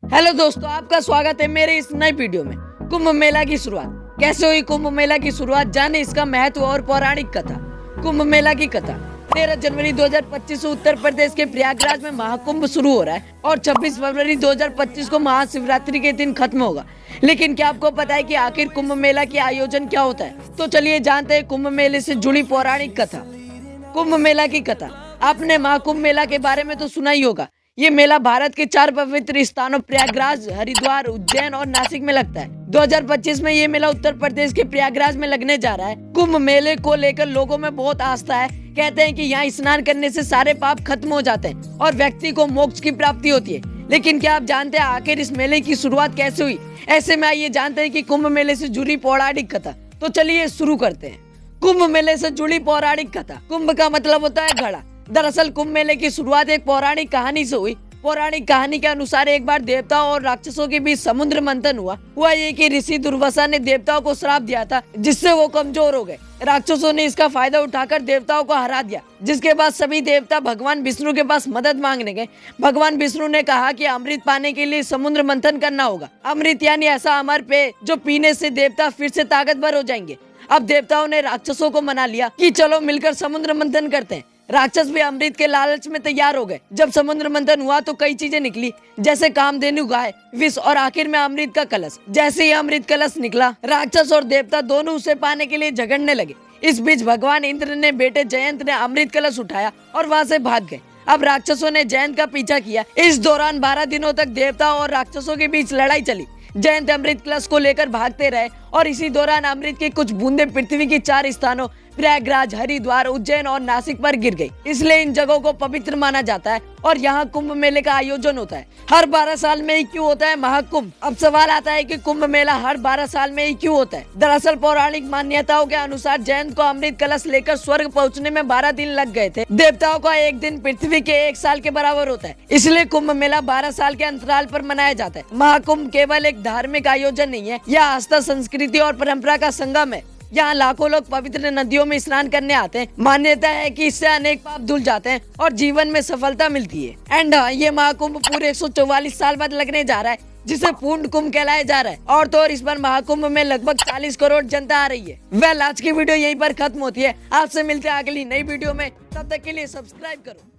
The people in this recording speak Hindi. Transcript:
हेलो दोस्तों, आपका स्वागत है मेरे इस नई वीडियो में। कुंभ मेला की शुरुआत कैसे हुई? कुंभ मेला की शुरुआत जाने इसका महत्व और पौराणिक कथा। कुंभ मेला की कथा 13 जनवरी 2025 से उत्तर प्रदेश के प्रयागराज में महाकुंभ शुरू हो रहा है और 26 फरवरी 2025 को महाशिवरात्रि के दिन खत्म होगा। लेकिन क्या आपको पता है कि आखिर कुंभ मेला के आयोजन क्या होता है? तो चलिए जानते हैं कुंभ मेले से जुड़ी पौराणिक कथा। कुंभ मेला की कथा। आपने महाकुंभ मेला के बारे में तो सुना ही होगा। ये मेला भारत के 4 पवित्र स्थानों प्रयागराज, हरिद्वार, उज्जैन और नासिक में लगता है। 2025 में ये मेला उत्तर प्रदेश के प्रयागराज में लगने जा रहा है। कुंभ मेले को लेकर लोगों में बहुत आस्था है। कहते हैं कि यहाँ स्नान करने से सारे पाप खत्म हो जाते हैं और व्यक्ति को मोक्ष की प्राप्ति होती है। लेकिन क्या आप जानते हैं आखिर इस मेले की शुरुआत कैसे हुई? ऐसे में आइए जानते हैं कि कुंभ मेले से जुड़ी पौराणिक कथा। तो चलिए शुरू करते हैं। कुंभ मेले से जुड़ी पौराणिक कथा। कुंभ का मतलब होता है घड़ा। दरअसल कुंभ मेले की शुरुआत एक पौराणिक कहानी से हुई। पौराणिक कहानी के अनुसार एक बार देवताओं और राक्षसों के बीच समुद्र मंथन हुआ ये कि ऋषि दुर्वासा ने देवताओं को श्राप दिया था, जिससे वो कमजोर हो गए। राक्षसों ने इसका फायदा उठाकर देवताओं को हरा दिया, जिसके बाद सभी देवता भगवान विष्णु के पास मदद मांगने गए। भगवान विष्णु ने कहा कि अमृत पाने के लिए समुद्र मंथन करना होगा। अमृत यानी ऐसा अमर पेय जो पीने से देवता फिर से ताकतवर हो जाएंगे। अब देवताओं ने राक्षसों को मना लिया कि चलो मिलकर समुद्र मंथन करते हैं। राक्षस भी अमृत के लालच में तैयार हो गए। जब समुद्र मंथन हुआ तो कई चीजें निकली, जैसे कामधेनु, गाय, विष और आखिर में अमृत का कलश। जैसे ही अमृत कलश निकला, राक्षस और देवता दोनों उसे पाने के लिए झगड़ने लगे। इस बीच भगवान इंद्र ने बेटे जयंत ने अमृत कलश उठाया और वहां से भाग गए। अब राक्षसों ने जयंत का पीछा किया। इस दौरान 12 दिनों तक देवताओं और राक्षसों के बीच लड़ाई चली। जयंत अमृत कलश को लेकर भागते रहे और इसी दौरान अमृत की कुछ बूंदें पृथ्वी के 4 स्थानों प्रयागराज, हरिद्वार, उज्जैन और नासिक पर गिर गई। इसलिए इन जगहों को पवित्र माना जाता है और यहाँ कुंभ मेले का आयोजन होता है। हर 12 साल में ही क्यों होता है महाकुंभ? अब सवाल आता है कि कुंभ मेला हर 12 साल में ही क्यों होता है? दरअसल पौराणिक मान्यताओं के अनुसार जयंत को अमृत कलश लेकर स्वर्ग पहुँचने में 12 दिन लग गए थे। देवताओं का एक दिन पृथ्वी के 1 साल के बराबर होता है। इसलिए कुंभ मेला 12 साल के अंतराल पर मनाया जाता है। महाकुंभ केवल एक धार्मिक आयोजन नहीं है, यह आस्था, संस्कृति और परंपरा का संगम है। यहाँ लाखों लोग पवित्र नदियों में स्नान करने आते हैं। मान्यता है कि इससे अनेक पाप धुल जाते हैं और जीवन में सफलता मिलती है। एंड ये महाकुंभ पूरे 144 साल बाद लगने जा रहा है, जिसे पूर्ण कुंभ कहलाया जा रहा है। और तो और इस बार महाकुंभ में लगभग 40 करोड़ जनता आ रही है। वेल, आज की वीडियो यहीं पर खत्म होती है। आपसे मिलते हैं अगली नई वीडियो में। तब तक के लिए सब्सक्राइब करो।